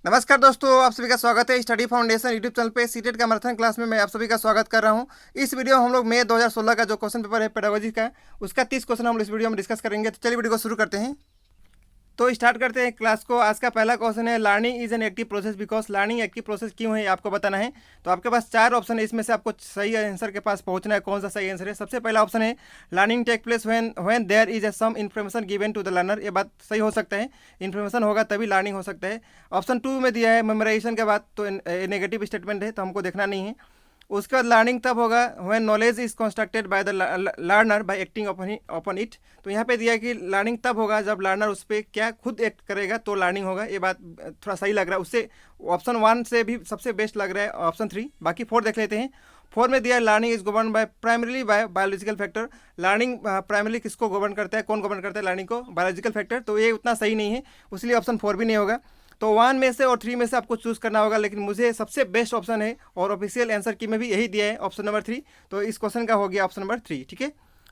नमस्कार दोस्तों, आप सभी का स्वागत है स्टडी फाउंडेशन यूट्यूब चैनल पे सीटेट का मैराथन क्लास में मैं आप सभी का स्वागत कर रहा हूं। इस वीडियो में हम लोग मई 2016 का जो क्वेश्चन पेपर है पेडागोजी का, उसका 30 क्वेश्चन हम लोग इस वीडियो में डिस्कस करेंगे। तो चलिए वीडियो को शुरू करते हैं। तो स्टार्ट करते हैं क्लास को। आज का पहला क्वेश्चन है, learning is an active process because. Learning active process क्यों है आपको बताना है। तो आपके पास 4 ऑप्शन है, इसमें से आपको सही आंसर के पास पहुंचना है। कौन सा सही आंसर है। सबसे पहला ऑप्शन है, learning take place when there is a some information given to the learner. ये बात सही हो सकता है, इन्फॉर्मेशन होगा तभी लर्निंग हो सकता है। ऑप्शन 2 में दिया है मेमोराइजेशन के बाद, तो नेगेटिव स्टेटमेंट है, तो हमको देखना नहीं है। उसका लर्निंग तब होगा when knowledge is constructed by the learner bye acting upon it. तो यहाँ पे दिया है कि लर्निंग तब होगा जब लर्नर उस पर क्या खुद एक्ट करेगा तो लर्निंग होगा। ये बात थोड़ा सही लग रहा है, उससे ऑप्शन 1 से भी सबसे बेस्ट लग रहा है ऑप्शन 3। बाकी 4 देख लेते हैं। 4 में दिया है, learning is govern by primarily bye biological factor. Learning primarily किसको गवर्न करता है, कौन गवर्न करता है लर्निंग को, बायोलॉजिकल फैक्टर। तो ये उतना सही नहीं है, इसलिए ऑप्शन 4 भी नहीं होगा। तो 1 में से और 3 में से आपको चूज़ करना होगा, लेकिन मुझे सबसे बेस्ट ऑप्शन है और ऑफिशियल आंसर की में भी यही दिया है, ऑप्शन नंबर 3। तो इस क्वेश्चन का हो गया ऑप्शन नंबर 3। ठीक है,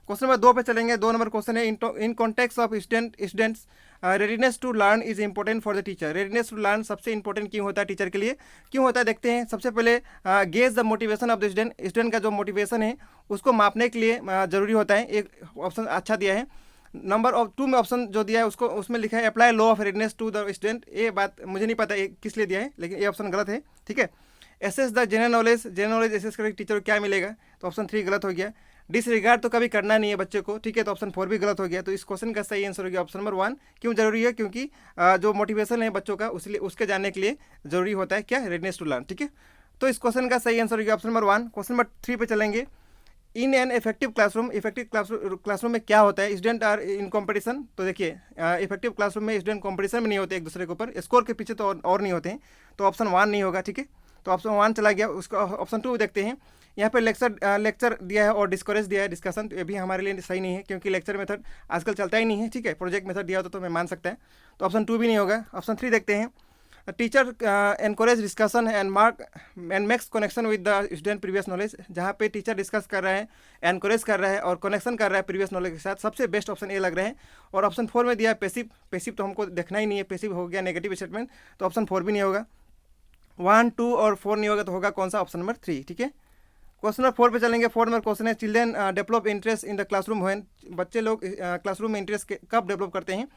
क्वेश्चन नंबर 2 पे चलेंगे। 2 नंबर क्वेश्चन है, in context of students readiness to learn is important for the teacher. Readiness to learn सबसे इंपॉर्टेंट क्यों होता है टीचर के लिए, क्यों होता है देखते हैं। सबसे पहले gauge the motivation of the student. Student का जो मोटिवेशन है उसको मापने के लिए जरूरी होता है। एक ऑप्शन अच्छा दिया है। नंबर ऑफ 2 में ऑप्शन जो दिया है उसको उसमें लिखा है, apply law of readiness to the student. ये बात मुझे नहीं पता ये किस लिए दिया है, लेकिन ये ऑप्शन गलत है। ठीक है, assess the general knowledge. General knowledge assess करके टीचर को क्या मिलेगा, तो ऑप्शन 3 गलत हो गया। डिसरिगार्ड तो कभी करना नहीं है बच्चे को। ठीक है, तो ऑप्शन 4 भी गलत हो गया। तो इस क्वेश्चन का सही आंसर हो गया ऑप्शन नंबर 1। क्यों जरूरी है, क्योंकि जो मोटिवेशन है बच्चों का उसलिए उसके जानने के लिए जरूरी होता है क्या, रेडनेस टू लर्न। ठीक है, तो इस क्वेश्चन का सही आंसर हो गया ऑप्शन नंबर 1। क्वेश्चन नंबर 3 पे चलेंगे। In an effective classroom. Effective classroom में क्या होता है, स्टूडेंट आर इन कंपटीशन। तो देखिए, इफेक्टिव क्लासरूम में स्टूडेंट कंपटीशन में नहीं होते एक दूसरे के ऊपर, स्कोर के पीछे तो और नहीं होते हैं। तो ऑप्शन 1 नहीं होगा। ठीक है, तो ऑप्शन 1 चला गया। उसका ऑप्शन 2 देखते हैं। यहाँ पे लेक्चर दिया है और डिस्करेज दिया है डिस्कशन, तो ये भी हमारे लिए सही नहीं है, क्योंकि लेक्चर मेथड आजकल चलता ही नहीं है। ठीक है, प्रोजेक्ट मेथड दिया होता तो मैं मान सकता है। तो ऑप्शन 2 भी नहीं होगा। ऑप्शन 3 देखते हैं। Teacher encourage discussion and makes connection with the student previous knowledge. जहाँ पे टीचर डिस्कस कर रहा है, एनकरेज कर रहा है और कनेक्शन कर रहा है प्रीवियस नॉलेज के साथ, सबसे बेस्ट ऑप्शन ये लग रहा है। और ऑप्शन 4 में दिया है पेसिव। पेसिव तो हमको देखना ही नहीं है, पेसिव हो गया नेगेटिव स्टेटमेंट, तो ऑप्शन 4 भी नहीं होगा। 1, 2 और 4 नहीं होगा, तो होगा कौन सा, ऑप्शन नंबर 3। ठीक है, क्वेश्चन नंबर 4 पे चलेंगे। 4 नंबर क्वेश्चन है, children develop interest in the classroom when. बच्चे लोग क्लासरूम में इंटरेस्ट कब डेवलप करते हैं।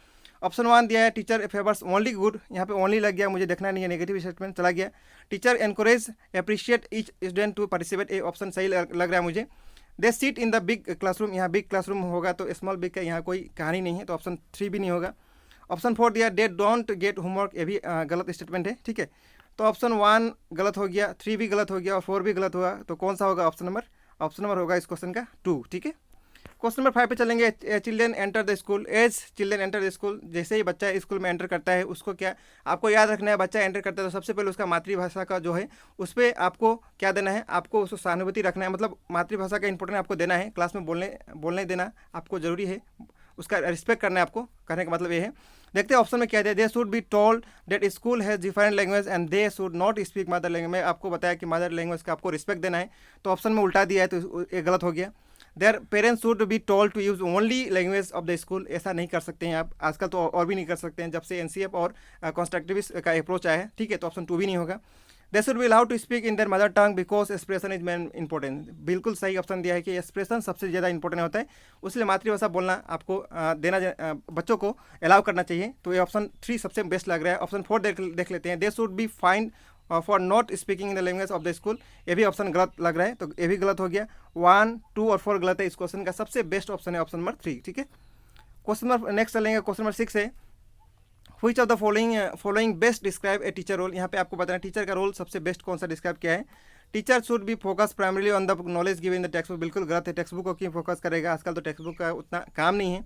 ऑप्शन 1 दिया है, टीचर फेवर्स ओनली गुड। यहाँ पे ओनली लग गया, मुझे देखना नहीं है, नेगेटिव स्टेटमेंट चला गया। Teacher encourage appreciate each student to participate. ये ऑप्शन सही लग रहा है मुझे। They sit in the big classroom. यहाँ बिग क्लासरूम होगा, तो स्मॉल बिग का यहाँ कोई कहानी नहीं है, तो ऑप्शन 3 भी नहीं होगा। ऑप्शन 4 दिया, दे डोंट गेट होमवर्क। ये भी गलत स्टेटमेंट है। ठीक है, तो ऑप्शन 1 गलत हो गया, 3 भी गलत हो गया और 4 भी गलत हुआ। तो कौन सा होगा, ऑप्शन नंबर होगा इस क्वेश्चन का 2। ठीक है, क्वेश्चन नंबर 5 पे चलेंगे। Children enter the school. As children enter the school, जैसे ही बच्चा स्कूल में एंटर करता है उसको क्या आपको याद रखना है। बच्चा एंटर करता है तो सबसे पहले उसका मातृभाषा का जो है उस पर आपको क्या देना है, आपको उसको सहानुभूति रखना है। मतलब मातृभाषा का इंपॉर्टेंट आपको देना है, क्लास में बोलने देना आपको जरूरी है, उसका रिस्पेक्ट करना है आपको। कहने का मतलब ये है। देखते हैं ऑप्शन में क्या दिया। दे should be told that school has different language and they should not speak mother language. में आपको बताया कि मदर लैंग्वेज का आपको रिस्पेक्ट देना है, तो ऑप्शन में उल्टा दिया है, तो ये गलत हो गया। Their parents should be told to use only language of the school. ऐसा नहीं कर सकते हैं आप, आजकल तो और भी नहीं कर सकते हैं जब से एनसीएफ और कॉन्स्ट्रक्टिविस्ट का अप्रोच आया है। ठीक है, तो ऑप्शन 2 भी नहीं होगा। They should be allowed to speak in their mother tongue because expression is main important. बिल्कुल सही ऑप्शन दिया है कि एक्सप्रेशन सबसे ज़्यादा इंपॉर्टेंट होता है, उसलिए मातृभाषा बोलना आपको बच्चों को अलाउ करना चाहिए। तो ये ऑप्शन 3 सबसे बेस्ट लग रहा है। ऑप्शन 4 देख लेते हैं। दे should be fine for not speaking in the language of the school. ये भी ऑप्शन गलत लग रहा है, तो ये भी गलत हो गया। 1, 2 और 4 गलत है। इस क्वेश्चन का सबसे बेस्ट ऑप्शन है ऑप्शन नंबर 3। ठीक है, क्वेश्चन नंबर नेक्स्ट चलेंगे। क्वेश्चन नंबर 6 है, which of the following best describe a teacher role. यहाँ पे आपको बताना टीचर का रोल सबसे बेस्ट कौन सा डिस्क्राइब किया है। Teacher should B focus primarily on the knowledge given in the text book. बिल्कुल गलत है, टेक्स्ट बुक को क्यों फोकस करेगा, आजकल तो टेक्स्ट बुक का उतना काम नहीं है।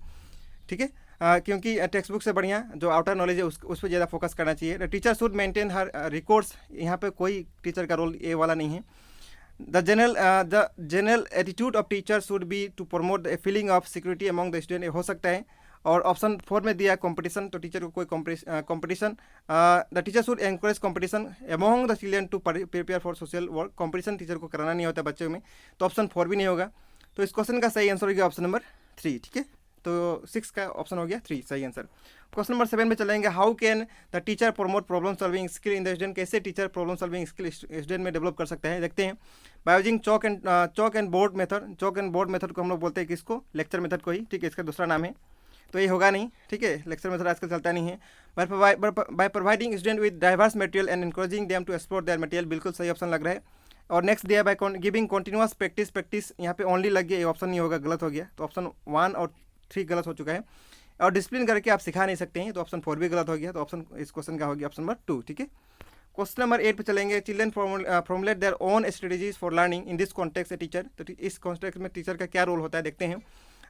ठीक है, क्योंकि टेक्स्ट बुक से बढ़िया जो आउटर नॉलेज है उस पर ज़्यादा फोकस करना चाहिए। Teacher should maintain her records. यहाँ पे कोई टीचर का रोल ये वाला नहीं है। The general attitude of teacher should be to promote the feeling of security among the student, हो सकता है। और ऑप्शन 4 में दिया कंपटीशन, तो टीचर को कोई competition, the teacher should encourage competition among the children to prepare for social work. Competition teacher को कराना नहीं होता बच्चों में, तो ऑप्शन 4 भी नहीं होगा। तो इस क्वेश्चन का सही आंसर होगा ऑप्शन नंबर 3। ठीक है, तो 6 का ऑप्शन हो गया 3 सही आंसर। क्वेश्चन नंबर 7 में चलेंगे, how can the teacher promote problem solving skill in the student, कैसे teacher problem solving skill student में डेवलप कर सकता है, देखते हैं। By using chalk and board method, chalk and board method को हम लोग बोलते हैं किसको, लेक्चर मेथड को ही, ठीक है, इसका दूसरा नाम है, तो ये होगा नहीं, ठीक है, लेक्चर मेथड आजकल चलता नहीं है। By providing student with diverse material and encouraging them to explore their material, बिल्कुल सही ऑप्शन लग रहा है। और नेक्स्ट दिया बाय गिविंग कॉन्टिन्यूस प्रैक्टिस, यहाँ पे ओनली लग गया, ये ऑप्शन नहीं होगा, गलत हो गया, तो ऑप्शन 1 और 3 गलत हो चुका है। और डिसिप्लिन करके आप सिखा नहीं सकते हैं, तो ऑप्शन 4 भी गलत हो गया, तो ऑप्शन इस क्वेश्चन का हो गया ऑप्शन नंबर 2, ठीक है। क्वेश्चन नंबर 8 पे चलेंगे, children formulate their own strategies for learning in this context a teacher, तो इस कॉन्टेक्स्ट में टीचर का क्या रोल होता है, देखते हैं।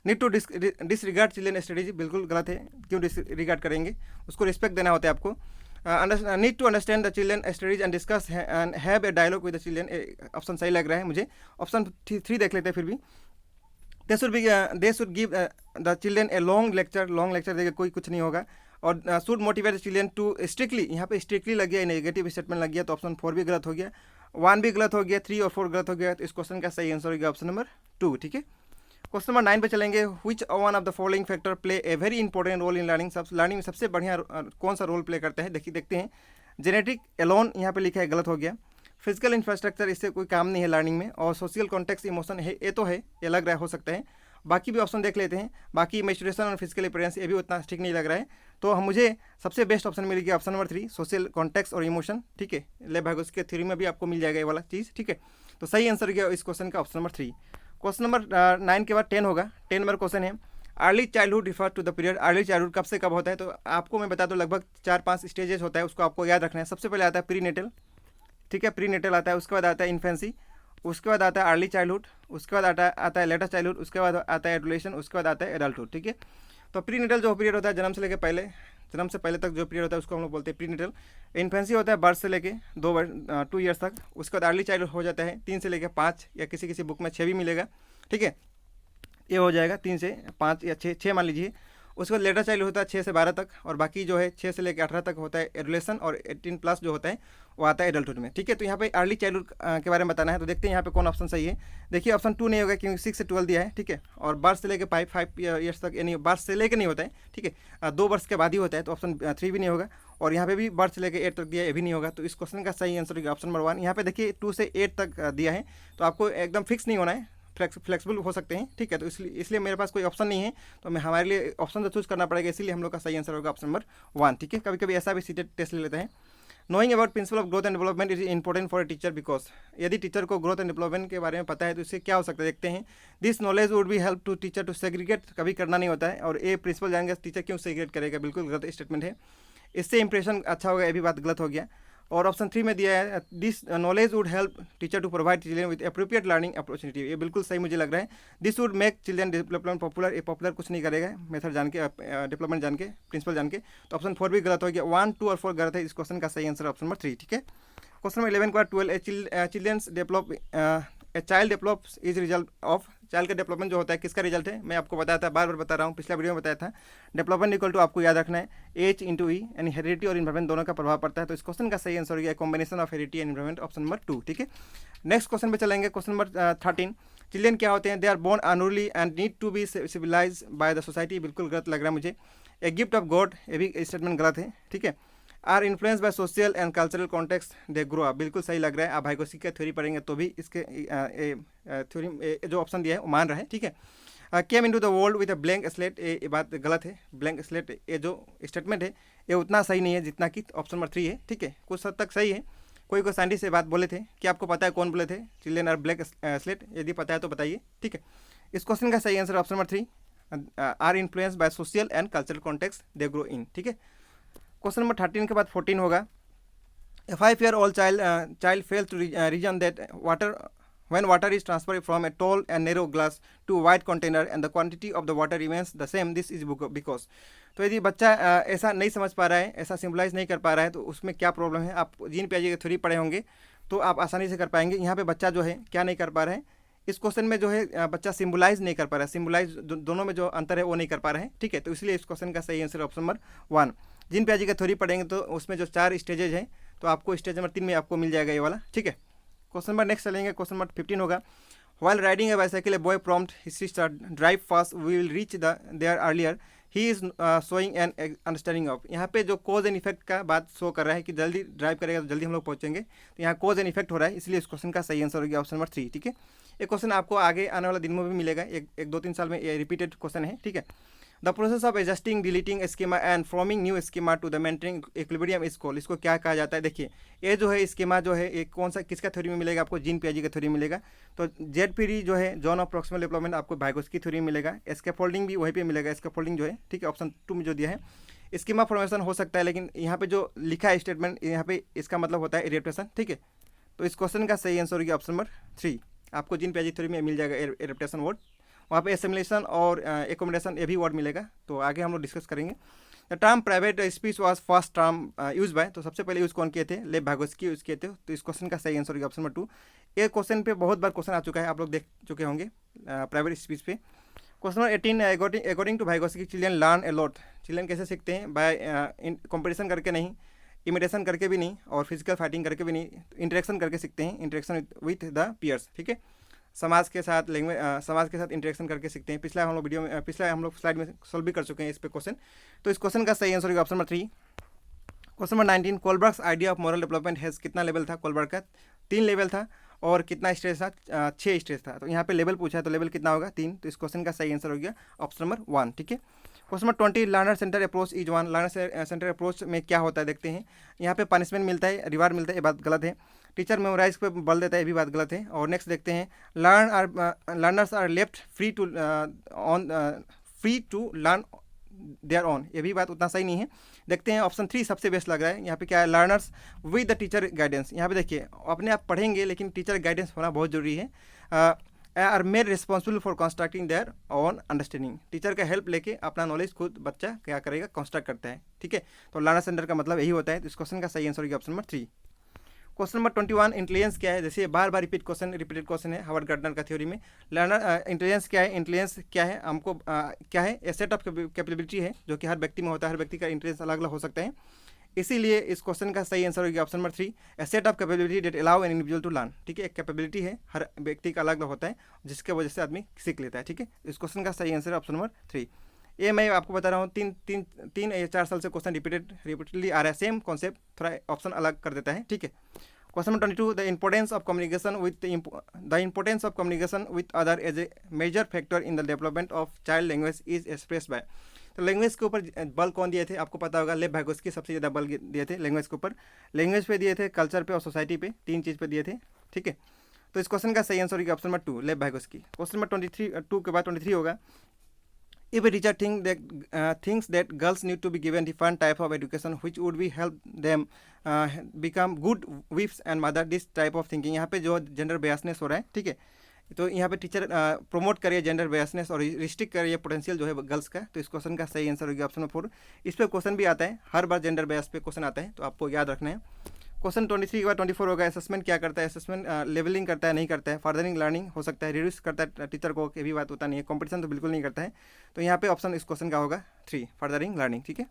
Need to disregard children strategy, बिल्कुल गलत है, क्यों डिसरिगार्ड करेंगे, उसको रिस्पेक्ट देना होता है आपको। Need to understand the children studies and discuss and have a dialogue with the children, option सही लग रहा है मुझे, ऑप्शन 3 देख लेते हैं फिर भी। They should give the children a long lecture देगा, कोई कुछ नहीं होगा। और should motivate the children to strictly, यहाँ पे स्ट्रिक्टली लग गया, नेगेटिव स्टेटमेंट लग गया, तो ऑप्शन 4 भी गलत हो गया, 1 भी गलत हो गया, 3 और 4 गलत हो गया, तो इस क्वेश्चन का सही आंसर हो गया ऑप्शन नंबर 2, ठीक है। क्वेश्चन नंबर 9 पे चलेंगे, which one of the following factor play a very important role in learning, learning में सबसे बढ़िया कौन सा रोल प्ले करता है, देखते हैं। जेनेटिक एलोन यहाँ पे लिखा है, गलत हो गया। फिजिकल इंफ्रास्ट्रक्चर, इससे कोई काम नहीं है लर्निंग में। और सोशल कॉन्टेक्स्ट इमोशन है, ये तो है, ये लग रहा है, हो सकता है। बाकी भी ऑप्शन देख लेते हैं, बाकी मैच्योरेशन और फिजिकल अपीयरेंस, ये भी उतना ठीक नहीं लग रहा है, तो मुझे सबसे बेस्ट ऑप्शन मिल गया ऑप्शन नंबर 3, सोशल कॉन्टेक्स्ट और इमोशन, ठीक है। ले भाई उसके थ्योरी में भी आपको मिल जाएगा ये वाला चीज़, ठीक है। तो सही आंसर गया इस क्वेश्चन का ऑप्शन नंबर 3। क्वेश्चन नंबर 9 के बाद 10 होगा। 10 नंबर क्वेश्चन है, early childhood refer to the period, early childhood कब से कब होता है, तो आपको मैं बता दूं लगभग 4-5 स्टेजेस होता है, उसको आपको याद रखना है। सबसे पहले आता है प्री नेटल, ठीक है, प्री नेटल आता है, उसके बाद आता है इन्फेंसी, उसके बाद आता है अर्ली चाइल्डहुड, उसके बाद आता है लेटर चाइल्डहुड, उसके बाद आता है एडोलेशन, उसके बाद आता है एडल्टहुड, ठीक है। तो प्री नेटल जो पीरियड होता है जन्म से पहले तक जो पीरियड होता है उसको हम लोग बोलते हैं प्री नेटल। इन्फेंसी होता है बर्थ से लेके 2 ईयर्स तक, उसके बाद अर्ली चाइल्डहुड हो जाता है 3 से लेकर 5, या किसी बुक में 6 भी मिलेगा, ठीक है, ये हो जाएगा 3 से 5 या 6 मान लीजिए। उसके बाद लेटर चाइल्ड होता है 6 से 12 तक, और बाकी जो है 6 से लेकर 18 तक होता है एडोलेशन, और 18+ जो होता है वो आता है एडल्टहुड में, ठीक है। तो यहाँ पे अर्ली चाइल्डहुड के बारे में बताना है, तो देखते हैं यहाँ पे कौन ऑप्शन सही है। देखिए ऑप्शन 2 नहीं होगा, क्योंकि 6 से 12 दिया है, ठीक है, और बर्थ से लेकर 5 ईयर्स तक, यानी बर्थ से लेकर नहीं होता है, ठीक है, 2 वर्ष के बाद ही होता है, तो ऑप्शन 3 भी नहीं होगा। और यहाँ पे भी बर्थ से लेकर 8 तक दिया है, ये भी नहीं होगा, तो इस क्वेश्चन का सही आंसर होगा ऑप्शन नंबर 1। यहाँ पे देखिए 2 से 8 तक दिया है, तो आपको एकदम फिक्स नहीं होना है, फ्लेक्सिबल हो सकते हैं, ठीक है। तो इसलिए मेरे पास कोई ऑप्शन नहीं है, तो हमारे लिए ऑप्शन तो चूज करना पड़ेगा, इसीलिए हम लोग का सही आंसर होगा ऑप्शन नंबर 1, ठीक है। कभी कभी ऐसा भी सीटेड टेस्ट ले लेते हैं। Knowing about principle of growth and development is important for a teacher because, यदि टीचर को ग्रोथ एंड डेवलपमेंट के बारे में पता है तो इससे क्या हो सकता है, देखते हैं। This knowledge would be help to teacher to segregate, कभी करना नहीं होता है, और ए प्रिंसिपल जाएंगे टीचर क्यों सेग्रीगेट करेगा, बिल्कुल गलत स्टेटमेंट है। इससे इंप्रेशन अच्छा होगा, ये भी बात गलत हो गया। और ऑप्शन 3 में दिया है, this knowledge would help teacher to provide children with appropriate learning opportunity, ये बिल्कुल सही मुझे लग रहा है। This would make children development popular, ये पॉपुलर कुछ नहीं करेगा, मेथड जान के, डेवलपमेंट जान के, प्रिंसिपल जान के, तो ऑप्शन 4 भी गलत हो गया। 1, 2 और 4 गलत है, इस क्वेश्चन का सही आंसर ऑप्शन नंबर 3, ठीक है। क्वेश्चन नंबर 11 का 12, childrens develop, a child develops is result of, child का डेवलपमेंट जो होता है किसका रिजल्ट है, मैं आपको बताया था, बार बार बता रहा हूँ, पिछला वीडियो में बताया था। डेवलपमेंट इक्वल टू आपको याद रखना है H × E, यानी हेरिडिटी और इन्वायरमेंट दोनों का प्रभाव पड़ता है, तो इस क्वेश्चन का सही आंसर हो गया combination of heredity and environment, option number 2, ठीक है। नेक्स्ट क्वेश्चन पे चलेंगे, क्वेश्चन नंबर 13, चिल्ड्रन क्या होते हैं, they are born unruly and need to be civilize by the society, बिल्कुल गलत लग रहा है मुझे। ए गिफ्ट ऑफ गॉड, ये भी स्टेटमेंट गलत है, ठीक है। Are influence by social and cultural context they grow up, बिल्कुल सही लग रहा है। आप भाईगोसी का थ्योरी पढ़ेंगे तो भी इसके थ्योरी जो ऑप्शन दिया है वो मान रहा है, ठीक है। Came into the world with a blank slate, ये बात गलत है। ब्लैंक स्लेट ये जो स्टेटमेंट है ये उतना सही नहीं है जितना कि ऑप्शन नंबर 3 है, ठीक है, कुछ हद तक सही है। कोई साइंटिस्ट से बात बोले थे कि आपको पता है कौन बोले थे, चिल्ड्रन आर ब्लैंक स्लेट, यदि पता है तो बताइए, ठीक है। इस क्वेश्चन का सही answer option number 3, are influence by social and cultural context they grow in, ठीक है। क्वेश्चन नंबर 13 के बाद 14 होगा, ए 5-year-old child fails to reason that when water is transferred from a tall and narrow glass to a wide container and the quantity of the water remains the same, this is because, तो यदि बच्चा ऐसा नहीं समझ पा रहा है, ऐसा सिम्बलाइज नहीं कर पा रहा है, तो उसमें क्या प्रॉब्लम है। आप जीन पियाजे की थ्योरी पढ़े होंगे तो आप आसानी से कर पाएंगे। यहाँ पे बच्चा जो है क्या नहीं कर पा रहा है, इस क्वेश्चन में जो है बच्चा सिम्बलाइज नहीं कर पा रहा है, सिम्बलाइज दोनों में जो अंतर है वो नहीं कर पा रहा है, ठीक है। तो इसलिए इस क्वेश्चन का सही आंसर ऑप्शन नंबर 1। जीन पियाजे का थ्योरी पढ़ेंगे तो उसमें जो 4 स्टेजेज हैं, तो आपको स्टेज नंबर 3 में आपको मिल जाएगा ये वाला, ठीक है। क्वेश्चन नंबर नेक्स्ट चलेंगे, क्वेश्चन नंबर 15 होगा, While riding a bicycle, a boy prompt his sister, "Drive fast, we will reach there earlier." He is showing an understanding of. यहाँ पे जो कोज एंड इफेक्ट का बात शो कर रहा है कि जल्दी ड्राइव करेगा तो जल्दी हम लोग पहुँचेंगे, तो यहाँ कोज एंड इफेक्ट हो रहा है, इसलिए इस क्वेश्चन का सही आंसर हो गया ऑप्शन नंबर 3। ठीक है, ये क्वेश्चन आपको आगे आने वाले दिन में भी मिलेगा, एक 2-3 साल में ये रिपीटेड क्वेश्चन है। ठीक है, the process of adjusting deleting schema and forming new schema to the maintaining equilibrium is called. इसको क्या कहा जाता है? देखिए, ये जो है स्कीमा जो है ये कौन सा किसका थ्योरी में मिलेगा आपको? जीन पियाजे का थ्योरी मिलेगा। तो जेड पीरी जो है जॉन ऑफ प्रॉक्सिमल डेवलपमेंट आपको वाइगोत्स्की थ्योरी मिलेगा। स्कैफोल्डिंग भी वहीं पे मिलेगा, स्कैफोल्डिंग जो है, ठीक है, ऑप्शन 2 में जो दिया है। स्कीमा फॉर्मेशन हो सकता है, लेकिन यहाँ पे जो लिखा है स्टेटमेंट, यहाँ पे इसका मतलब होता है एडेप्टेशन। ठीक है, तो इस क्वेश्चन का सही आंसर होगा ऑप्शन नंबर 3। आपको जीन पियाजे थ्योरी में मिल जाएगा एडेप्टेशन वर्ड, वहाँ पे एसिमिलेशन और एकोमोडेशन ये भी वर्ड मिलेगा। तो आगे हम लोग डिस्कस करेंगे। The term private speech was first term use by, तो सबसे पहले यूज़ कौन किए थे? लेव वाइगोत्स्की यूज़ किए थे। तो इस क्वेश्चन का सही आंसर होगा ऑप्शन नंबर 2। ये क्वेश्चन पे बहुत बार क्वेश्चन आ चुका है, आप लोग देख चुके होंगे प्राइवेट स्पीच पे। Question number 18, according to Vygotsky children learn a lot. Children कैसे सीखते हैं? बाय कॉम्पिटिशन करके नहीं, इमिटेशन करके भी नहीं, और फिजिकल फाइटिंग करके भी नहीं, इंटरेक्शन करके सीखते हैं, इंटरेक्शन विथ द पियर्स। ठीक है, समाज के साथ समाज के साथ इंटरेक्शन करके सीखते हैं। पिछला हम लोग स्लाइड में सॉल्व भी कर चुके हैं इस पे क्वेश्चन। तो इस क्वेश्चन का सही आंसर होगा option number 3। Question number 19, Kohlberg's idea of moral development has कितना लेवल था? कोलबर्ग का 3 लेवल था, और कितना स्टेज था? 6 स्टेज था। तो यहाँ पे लेवल पूछा है, तो लेवल कितना होगा? 3। तो इस क्वेश्चन का सही आंसर हो गया ऑप्शन नंबर 1। ठीक है, question number 20, learner centre approach is 1। Learner centre approach में क्या होता है देखते हैं। यहाँ पे पनिशमेंट मिलता है, रिवार्ड मिलता है, ये बात गलत है। टीचर मेमोराइज पे बल देता है, ये भी बात गलत है। और नेक्स्ट देखते हैं, learners are left free to learn their own, ये भी बात उतना सही नहीं है। देखते हैं ऑप्शन 3 सबसे बेस्ट लग रहा है। यहाँ पे क्या है? Learners with the teacher guidance. यहाँ पे देखिए, अपने आप पढ़ेंगे लेकिन टीचर गाइडेंस होना बहुत जरूरी है। Are made responsible for constructing their own understanding. Teacher का हेल्प लेके अपना नॉलेज खुद बच्चा क्या करेगा? कंस्ट्रक्ट करता है। ठीक है, तो लर्नर सेंटर का मतलब यही होता है। तो इस क्वेश्चन का सही आंसर होगा option number 3। Question number 21, intelligence क्या है? जैसे बार बार रिपीटेड क्वेश्चन है हार्वर्ड गार्डनर का थ्योरी में। लर्नर इंटेलिजेंस क्या है? इंटेलिजेंस क्या है हमको क्या है? ए सेट ऑफ कैपेबिलिटी है जो कि हर व्यक्ति में होता है, हर व्यक्ति का इंटेलिजेंस अलग अलग हो सकता है। इसीलिए इस क्वेश्चन का सही आंसर होगा option number 3, a set of capability that allow an individual to learn. ठीक है, एक कैपेबिलिटी है, हर व्यक्ति का अलग अलग होता है, जिसके वजह से आदमी सीख लेता है। ठीक है, इस क्वेश्चन का सही आंसर ऑप्शन नंबर 3। ये मैं आपको बता रहा हूँ, 3 साल से क्वेश्चन रिपीटेडली आ रहा है, सेम कॉन्सेप्ट, थोड़ा ऑप्शन अलग कर देता है। ठीक है, question number 22, the importance of communication with other as a major factor in the development of child language is express by. तो लैंग्वेज के ऊपर बल कौन दिए थे? आपको पता होगा, लेव वाइगोत्स्की सबसे ज़्यादा बल दिए थे लैंग्वेज के ऊपर। लैंग्वेज पे दिए थे, कल्चर पे और सोसाइटी पे, 3 चीज़ पे दिए थे। ठीक है, तो इस क्वेश्चन का सही आंसर होगा ऑप्शन नंबर 2, लेव वाइगोत्स्की। क्वेश्चन नंबर 2 के बाद 23 होगा, if a teacher thinks that girls need to be given different type of education which would be help them become good wives and mother, this type of thinking, यहाँ पे जो gender बेयसनेस हो रहा है। ठीक है, तो यहाँ पे टीचर प्रमोट करिए जेंडर बेयसनेस और रिस्ट्रिक्ट करिए पोटेंशियल जो है गर्ल्स का। तो इस क्वेश्चन का सही आंसर होगा ऑप्शन नंबर 4। इस पर क्वेश्चन भी आता है, हर बार जेंडर बेयस पे क्वेश्चन आता है, तो आपको याद रखना है। क्वेश्चन 23 के बाद 24 होगा, असेसमेंट क्या करता है? असेसमेंट लेवलिंग करता है, नहीं करता है। फर्दरिंग लर्निंग हो सकता है, रिड्यूस करता है टीचर को, ये भी बात होता नहीं है। कंपटीशन तो बिल्कुल नहीं करता है। तो यहाँ पे ऑप्शन इस क्वेश्चन का होगा 3, फर्दरिंग लर्निंग। ठीक है,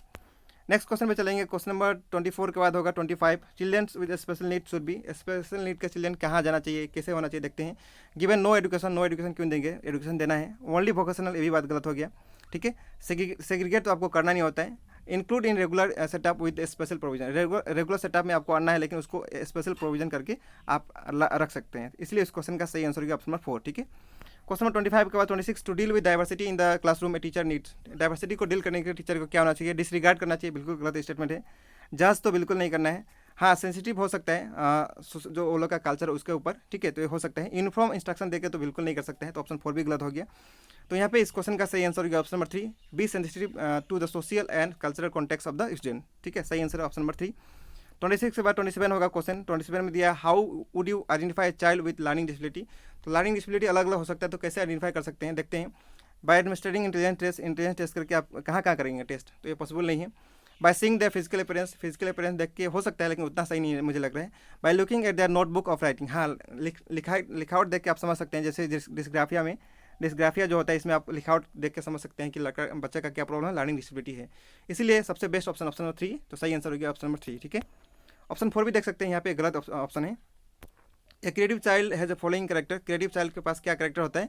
नेक्स्ट क्वेश्चन पे चलेंगे। क्वेश्चन नंबर 24 के बाद होगा 25, children with special need should be. Special need के चिल्ड्रन कहाँ जाना चाहिए, कैसे होना चाहिए देखते हैं। गिवन नो एजुकेशन क्यों देंगे? एजुकेशन देना है। ओनली वोकेशनल, ये भी बात गलत हो गया। ठीक है, सेग्रीगेट तो आपको करना नहीं होता है। Include in regular setup with special provision, regular setup में आपको आना है, लेकिन उसको स्पेशल प्रोविजन करके आप रख सकते हैं। इसलिए इस क्वेश्चन का सही आंसर होगा ऑप्शन नंबर 4। ठीक है, क्वेश्चन नंबर 25 के बाद 26, to deal with diversity in the classroom a teacher needs. Diversity को डील करने के टीचर को क्या होना चाहिए? डिसरिगार्ड करना चाहिए, बिल्कुल गलत स्टेटमेंट है। जज तो बिल्कुल नहीं करना है। हाँ, सेंसिटिव हो सकता है जो वो लोग का कल्चर उसके ऊपर। ठीक है, तो ये हो सकता है। यूनिफॉर्म इंस्ट्रक्शन देके तो बिल्कुल नहीं कर सकते हैं, तो ऑप्शन 4 भी गलत हो गया। तो यहाँ पे इस क्वेश्चन का सही आंसर होगा option number 3, be sensitive to the social and cultural context of the student. ठीक है, सही आंसर ऑप्शन नंबर 3। 26 के बाद 27 होगा क्वेश्चन। 27 में दिया, how would you identify a child with learning disability. तो लर्निंग डिसेबिलिटी अलग अलग हो सकता है, तो कैसे आइडेंटिफाई कर सकते हैं देखते हैं। बाय एडमिनिस्ट्रेटिंग इंटेलिजेंस टेस्ट करके आप कहाँ करेंगे टेस्ट? तो ये पॉसिबल नहीं है। By seeing the physical appearance देख के हो सकता है, लेकिन उतना सही नहीं है मुझे लग रहा है। By looking at there notebook of writing, हाँ लिखावट देख के आप समझ सकते हैं। जैसे डिस्ग्राफिया जो होता है, इसमें आप लिखावट देख के समझ सकते हैं कि बच्चे का क्या प्रॉब्लम है, लर्निंग डिसेबिलिटी है। इसीलिए सबसे बेस्ट ऑप्शन नंबर 3, तो सही आंसर हो गया ऑप्शन नंबर 3। ठीक है, ऑप्शन 4 भी देख सकते हैं, यहाँ पे गलत ऑप्शन है। A creative child has a following character. Creative child के पास क्या करेक्टर होता है?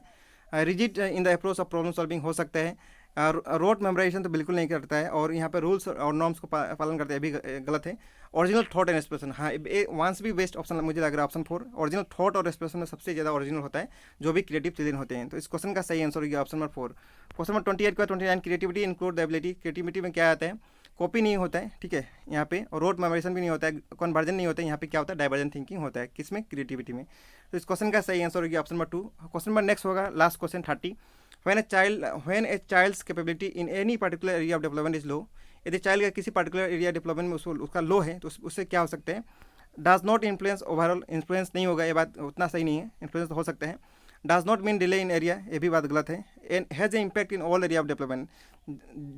Rigid in the approach of problem solving हो सकता है, रोट मेमोराइजेशन तो बिल्कुल नहीं करता है, और यहाँ पे रूल्स और नॉर्म्स को पालन करते हैं भी गलत है। ओरिजिनल थॉट एंड एक्सप्रेशन, हाँ वंस भी बेस्ट ऑप्शन मुझे लग रहा है ऑप्शन 4। ओरिजिनल थॉट और एक्सप्रेशन में सबसे ज़्यादा ओरिजिनल होता है जो भी क्रिएटिव चिल्ड्रन होते हैं। तो इस क्वेश्चन का सही आंसर होगा ऑप्शन नंबर 4। क्वेश्चन नंबर 28 का 29, creativity include the ability. Creativity में क्या आता है? कॉपी नहीं होता है, ठीक है यहाँ पे, और रोड मेमोराइजेशन भी नहीं होता है, कन्वर्जन नहीं होता है, यहाँ पे क्या होता है? डाइवर्जेंट थिंकिंग होता है, किसमें? क्रिएटिविटी में। तो इस क्वेश्चन का सही आंसर होगी option number 2। Question number next होगा last question 30। when a child's capability in any particular area of development is low, यदि चाइल्ड का किसी पर्टिकुलर एरिया डेवलपमेंट में उसका लो है तो उससे क्या हो सकते हैं? Does not influence overall, influence नहीं होगा, ये बात उतना सही नहीं है, इन्फ्लुएंस तो हो सकता है। Does not mean delay in area, ये भी बात गलत है। And has a impact in all area of development,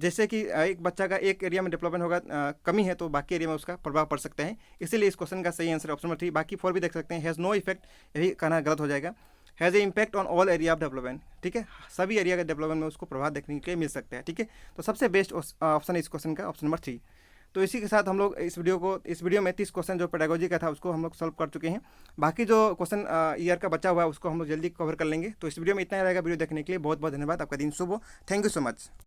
जैसे कि एक बच्चा का एक एरिया में डेवलपमेंट होगा, कमी है तो बाकी एरिया में उसका प्रभाव पड़ सकता है, इसीलिए इस क्वेश्चन का सही आंसर ऑप्शन नंबर 3। बाकी 4 भी देख सकते हैं। हैज़ नो इफेक्ट, यही कहना गलत हो जाएगा। Has a impact on all area of development, ठीक है, सभी एरिया के डेवलपमेंट में उसको प्रभाव देखने के लिए मिल सकता है, ठीक है। तो सबसे बेस्ट ऑप्शन इस क्वेश्चन का ऑप्शन नंबर 3। तो इसी के साथ हम लोग इस वीडियो में 30 क्वेश्चन जो पेडागोजी का था उसको हम लोग सॉल्व कर चुके हैं। बाकी जो क्वेश्चन ईयर का बचा हुआ है उसको हम लोग जल्दी कवर कर लेंगे। तो इस वीडियो में इतना ही रहेगा। वीडियो देखने के लिए बहुत बहुत धन्यवाद। आपका दिन शुभ हो। Thank you so much.